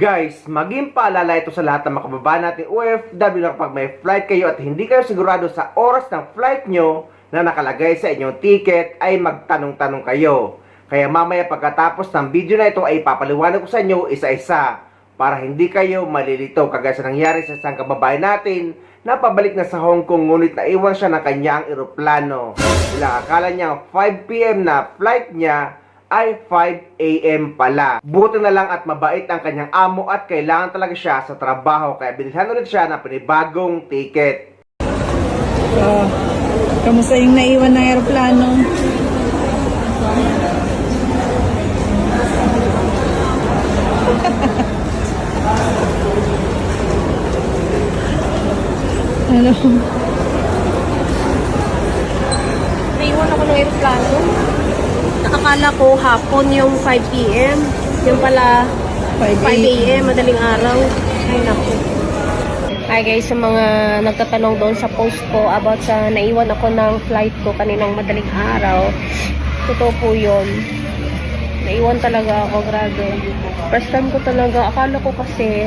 Guys, maging paalala ito sa lahat ng mga kababayan natin OFW na kapag may flight kayo at hindi kayo sigurado sa oras ng flight nyo na nakalagay sa inyong ticket ay magtanong-tanong kayo. Kaya mamaya pagkatapos ng video na ito ay papaliwanag ko sa inyo isa-isa para hindi kayo malilito kagaya sa nangyari sa isang kababayan natin na pabalik na sa Hong Kong ngunit naiwan siya ng kanyang eroplano. Akala niya 5 PM na flight niya ay 5 AM pala. Buti na lang at mabait ang kanyang amo at kailangan talaga siya sa trabaho kaya binilhan ulit siya ng panibagong ticket. Kamusta yung naiwan ng aeroplano? Ano? Naiwan ako ng aeroplano. Akala ko hapon yung 5 PM. Yung pala 5 AM, madaling araw. Ay naku. Hi guys, sa mga nagtatanong doon sa post ko about sa naiwan ako ng flight ko kaninang madaling araw. Totoo po yun. Naiwan talaga ako, grabe. First time ko talaga, akala ko kasi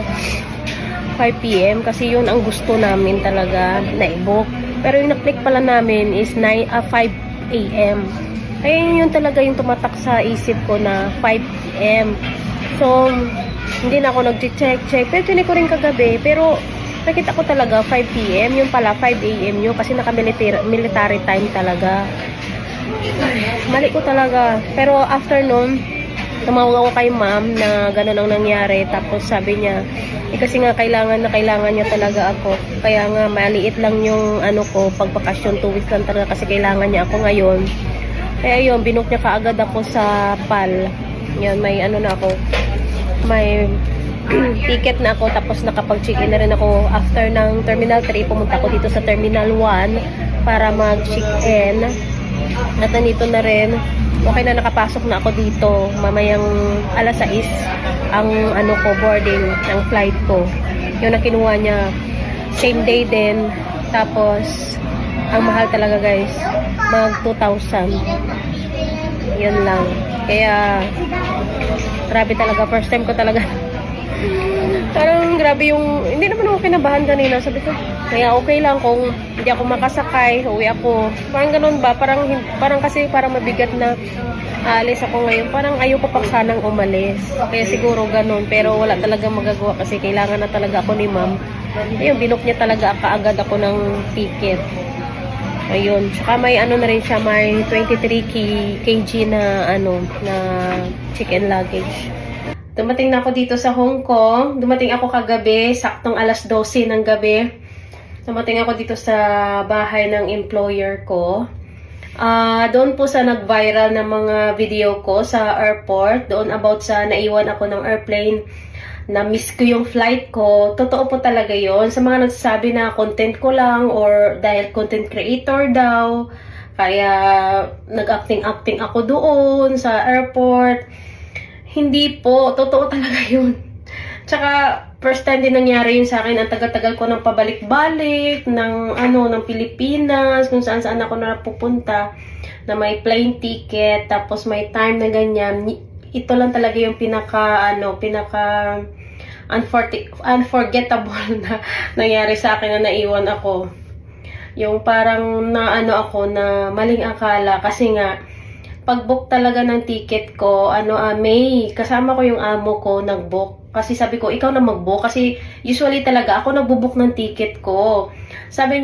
5 PM kasi yun ang gusto namin talaga na i-book. Pero yung na-click pala namin is 5 AM. Kaya yun talaga yung tumatak sa isip ko na 5 PM. So, hindi na ako nag-check. Pero tinig ko rin kagabi. Pero, nakita ko talaga 5 PM. Yung pala 5 AM yun kasi naka-military time talaga. Mali ko talaga. Pero, after nun, tumawag ako kay ma'am na gano'n ang nangyari. Tapos, sabi niya, kasi nga kailangan niya talaga ako. Kaya nga, maliit lang yung ko, pagbakasyon, 2 weeks lang talaga kasi kailangan niya ako ngayon. Kaya yun, binook niya kaagad ako sa PAL. Yan, may na ako. May ticket na ako. Tapos nakapag-check-in na rin ako. After ng Terminal 3, pumunta ako dito sa Terminal 1 para mag-check-in. At nandito na rin. Okay na, nakapasok na ako dito. Mamayang alas 6 ang boarding ng flight ko. Yun na kinuha niya. Same day din. Tapos, ang mahal talaga guys. Mag 2,000. Yan lang. Kaya, grabe talaga. First time ko talaga. Parang grabe yung, hindi naman ako kinabahan kanina. Sabi ko, kaya okay lang kung hindi ako makasakay, uwi ako. Parang ganun ba? Parang kasi parang mabigat na aalis ako ngayon. Parang ayoko pa sanang umalis. Kaya siguro ganun. Pero wala talaga magagawa kasi kailangan na talaga ako ni ma'am. Ayun, binook niya talaga kaagad ako ng ticket. Ayun. Saka may na rin siya, may 23 kg na na chicken luggage. Dumating na ako dito sa Hong Kong. Dumating ako kagabi, saktong alas 12 ng gabi. Dumating ako dito sa bahay ng employer ko. Doon po sa nag-viral na mga video ko sa airport, doon about sa naiwan ako ng airplane, na miss ko yung flight ko. Totoo po talaga yon. Sa mga nagsasabi na content ko lang or dahil content creator daw, kaya nag-acting ako doon sa airport. Hindi po. Totoo talaga yun. Tsaka, first time din nangyari yun sa akin. Ang tagal-tagal ko nang pabalik-balik ng Pilipinas, kung saan-saan ako napupunta, na may plane ticket, tapos may time na ganyan. Ito lang talaga yung pinaka unforgettable na nangyari sa akin na naiwan ako. Yung parang ako na maling akala kasi nga pag-book talaga ng ticket ko, May, kasama ko yung amo ko nag-book. Kasi sabi ko, ikaw na mag-book. Kasi usually talaga, ako nag-book ng ticket ko. Sabi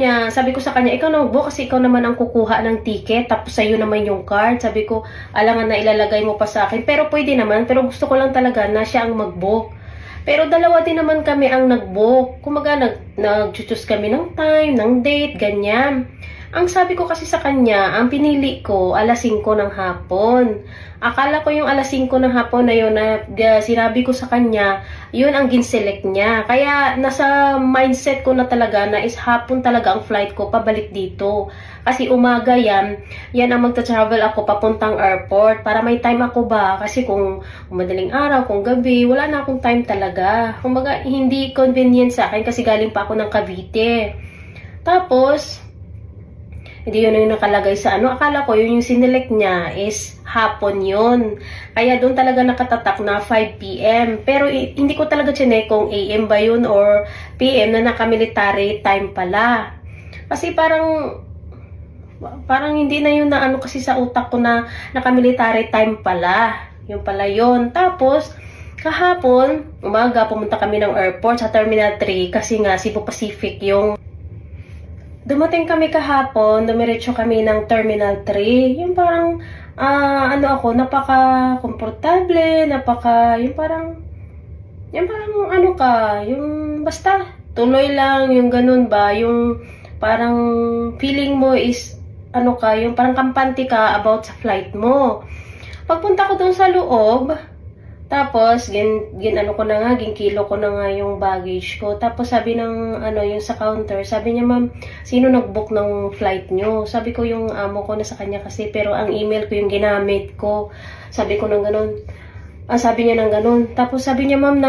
ko sa kanya, ikaw na mag-book kasi ikaw naman ang kukuha ng ticket. Tapos sa'yo naman yung card. Sabi ko, alangan na ilalagay mo pa sa akin. Pero pwede naman, pero gusto ko lang talaga na siya ang mag-book. Pero dalawa din naman kami ang nag-book. Kumaga, nag-choose kami ng time, ng date, ganyan. Ang sabi ko kasi sa kanya, ang pinili ko, alas 5 ng hapon. Akala ko yung alas 5 ng hapon na yun, na sinabi ko sa kanya, yun ang ginselect niya. Kaya nasa mindset ko na talaga na is hapon talaga ang flight ko pabalik dito. Kasi umaga yan ang magta-travel ako papuntang airport para may time ako ba. Kasi kung madaling araw, kung gabi, wala na akong time talaga. Kumbaga, hindi convenient sa akin kasi galing pa ako ng Cavite. Tapos, Hindi yun yung nakalagay sa ano. Akala ko yun yung sinelect niya is hapon yun. Kaya doon talaga nakatatak na 5 p.m. Pero hindi ko talaga chinek kung AM ba yun or PM na naka-military time pala. Kasi parang hindi na yun na ano kasi sa utak ko na naka-military time pala. Yung pala yun. Tapos, kahapon, umaga, pumunta kami ng airport sa Terminal 3 kasi nga Cebu Pacific yung dumating kami kahapon, dumiretso kami ng Terminal 3. Yung parang, napaka-komportable, yung parang ano ka, yung basta, tuloy lang, yung ganun ba, yung parang feeling mo is, yung parang kampante ka about sa flight mo. Pagpunta ko dun sa loob, tapos, ginkilo ko na nga yung baggage ko. Tapos sabi ng, yung sa counter, sabi niya, ma'am, sino nag-book ng flight nyo? Sabi ko yung amo ko na sa kanya kasi, pero ang email ko yung ginamit ko. Sabi ko ng ganun. Sabi niya ng ganun. Tapos sabi niya, ma'am,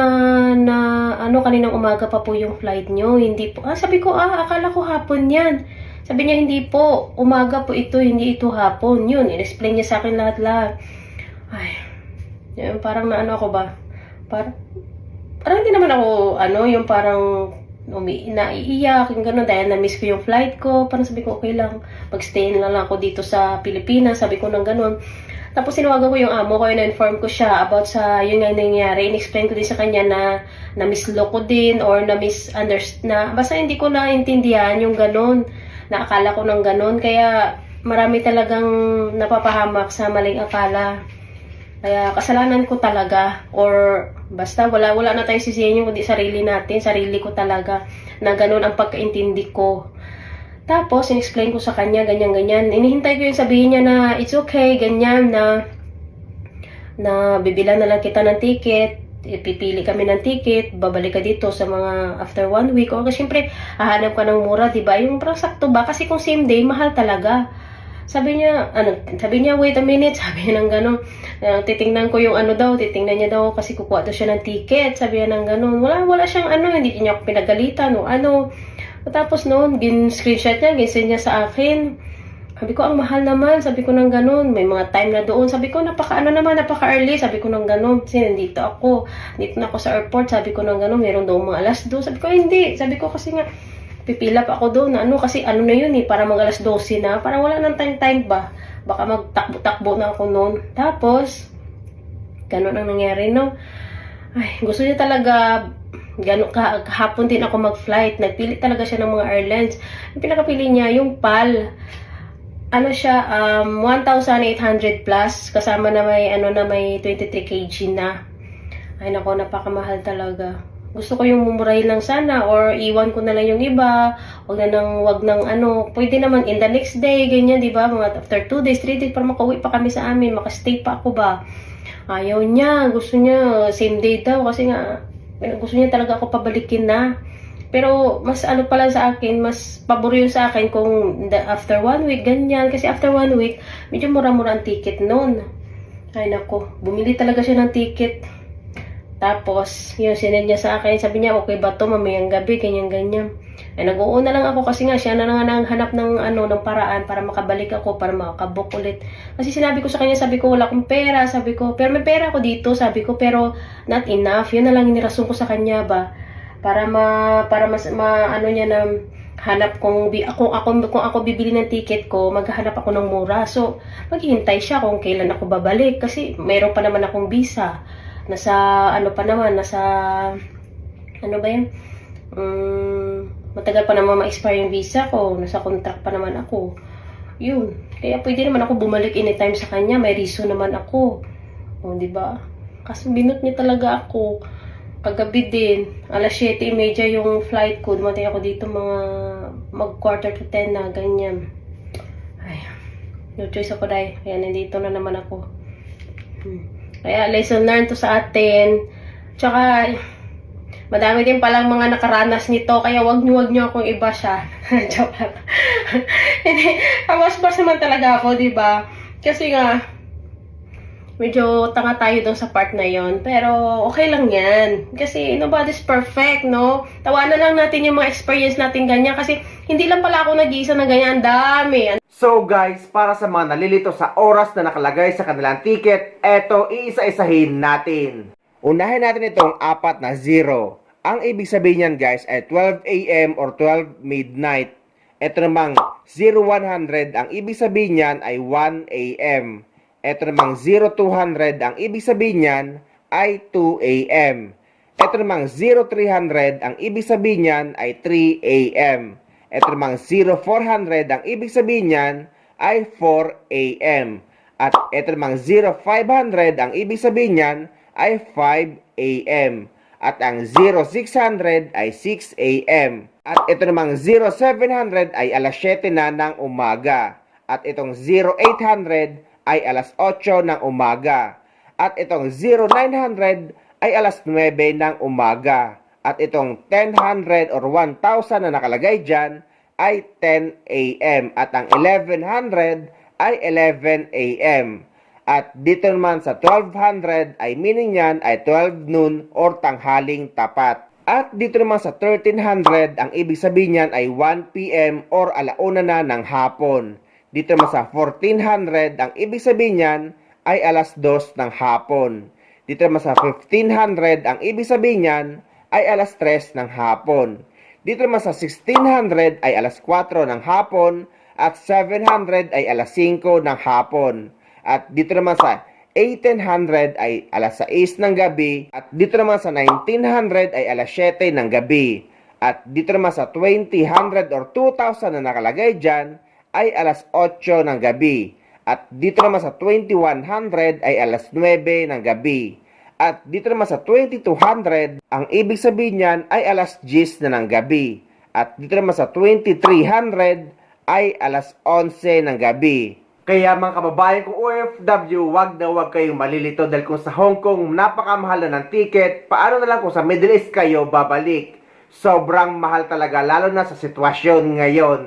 kaninang umaga pa po yung flight nyo. Hindi po. Sabi ko, akala ko hapon yan. Sabi niya, hindi po. Umaga po ito, hindi ito hapon. Yun, in-explain niya sa akin lahat-lahat. Ay, yung parang ako ba? Parang hindi naman ako, yung parang naiiyak, yung gano'n, dahil na-miss ko yung flight ko. Parang sabi ko, okay lang, mag-stay na lang ako dito sa Pilipinas, sabi ko ng gano'n. Tapos sinawagan ko yung amo ko, na-inform ko siya about sa yun nga nangyari. In-explain ko din sa kanya na na-mislock ko din, or na-misunderstand, basta hindi ko naintindihan yung gano'n, na akala ko ng gano'n. Kaya marami talagang napapahamak sa maling akala. Kaya kasalanan ko talaga, or basta wala na tayong sisihin yung kundi sarili natin, sarili ko talaga, na ganun ang pagkaintindi ko. Tapos, in-explain ko sa kanya, ganyan. Inihintay ko yung sabihin niya na, it's okay, ganyan, na bibilan na lang kita ng ticket, ipipili kami ng ticket, babalik ka dito sa mga after 1 week, o kasi syempre, hahanap ka ng mura, diba? Yung parang sakto ba? Kasi kung same day, mahal talaga. Sabi niya, wait a minute, sabi niya ng gano'n. Titingnan ko yung titingnan niya daw kasi kukuha daw siya ng ticket. Sabi niya ng gano'n. Wala siyang hindi niya ako pinagalitan o Tapos noon, screenshot niya, ginsend niya sa akin. Sabi ko, ang mahal naman. Sabi ko ng gano'n. May mga time na doon. Sabi ko, napaka-early. Sabi ko ng gano'n. Kasi nandito na ako sa airport. Sabi ko ng gano'n, meron daw mga alas 2. Sabi ko, hindi. Sabi ko kasi nga, pipila pa ako doon kasi na yun para mag alas 12 na, parang wala nang time ba, baka magtakbo-takbo na ako noon. Tapos ganun ang nangyari, no? Ay, gusto niya talaga kahapon din ako mag-flight, nagpili talaga siya ng mga airlines. Yung pinakapili niya yung PAL, 1,800 plus, kasama na may 23 kg na. Ay nako, napakamahal talaga. Gusto ko yung mumurahin lang sana, or iwan ko na lang yung iba, wag nang pwede naman in the next day, ganyan, di ba? Mga after 2 days, 3 days, para makauwi pa kami sa amin, makastay pa ako ba? Ayaw niya, gusto niya same day daw, kasi nga, gusto niya talaga ako pabalikin na. Pero, mas pala sa akin, mas pabor yun sa akin kung after 1 week, ganyan, kasi after 1 week, medyo mura-mura ang ticket noon. Ay nako, bumili talaga siya ng ticket. Tapos, yun, sinend niya sa akin. Sabi niya, okay ba to mamayang gabi, ganyan-ganyan. Ay, nag-uuna lang ako kasi nga, siya na nga nanghanap ng paraan para makabalik ako, para makabook ulit. Kasi sinabi ko sa kanya, sabi ko, wala akong pera. Sabi ko, pero may pera ako dito. Sabi ko, pero not enough. Yun na lang inirason ko sa kanya ba. Para niya na hanap kung ako bibili ng ticket ko, maghahanap ako ng mura. So, maghihintay siya kung kailan ako babalik. Kasi mayroon pa naman akong visa. Nasa matagal pa naman ma-expire yung visa ko, nasa contract pa naman ako, yun, kaya pwede naman ako bumalik anytime sa kanya, may reason naman ako, diba? Kasi binot niya talaga ako, kagabi din, alas 7:30 yung flight ko, dumating ako dito mga mag 9:45 na, ganyan. Ay, no choice ako dahil, kaya nandito na naman ako. Kaya lesson learned to sa atin. Tsaka, madami din palang mga nakaranas nito. Kaya wag niyo akong iba siya. Joke lang. Hindi, awas naman talaga ako, diba? Kasi nga, Medyo tanga tayo doon sa part na yon, pero okay lang yan. Kasi nobody's perfect, no? Tawanan lang natin yung mga experience natin ganyan kasi hindi lang pala ako nag-iisa na ganyan. Ang dami. So guys, para sa mga nalilito sa oras na nakalagay sa kanilang ticket, eto iisa-isahin natin. Unahin natin itong 4 na 0. Ang ibig sabihin niyan guys ay 12 AM or 12 midnight. Ito namang 0100, ang ibig sabihin niyan ay 1 AM. Ito namang 0200, ang ibig sabihin niyan ay 2 AM. Ito namang 0300, ang ibig sabihin niyan ay 3 AM. Ito namang 0400, ang ibig sabihin niyan ay 4 AM. At ito namang 0500, ang ibig sabihin niyan ay 5 AM. At ang 0600 ay 6 AM. At ito namang 0700 ay alas 7 na ng umaga. At itong 0800 ay alas 8 ng umaga. At itong 0900 ay alas 9 ng umaga. At itong 1000 or 1000 na nakalagay dyan ay 10 AM. At ang 1100 ay 11 AM. At dito naman sa 1200 ay meaning niyan ay 12 noon or tanghaling tapat. At dito naman sa 1300 ang ibig sabihin niyan ay 1 PM or alauna na ng hapon. Dito naman sa 1400 ang ibig sabihin niyan ay alas 2 ng hapon. Dito naman sa 1500 ang ibig sabihin niyan ay alas 3 ng hapon. Dito naman sa 1600 ay alas 4 ng hapon at 700 ay alas 5 ng hapon. At dito naman sa 1800 ay alas 6 ng gabi. At dito naman sa 1900 ay alas 7 ng gabi. At dito naman sa 2000 or 2000 na nakalagay dyan ay alas 8 ng gabi. At dito naman sa 2100 ay alas 9 ng gabi. At dito naman sa 2200, ang ibig sabihin niyan ay alas 10 na ng gabi. At dito naman sa 2300 ay alas 11 ng gabi. Kaya mga kababayan kong OFW, wag na wag kayong malilito dahil kung sa Hong Kong napakamahal na ng ticket, paano na lang kung sa Middle East kayo babalik? Sobrang mahal talaga lalo na sa sitwasyon ngayon.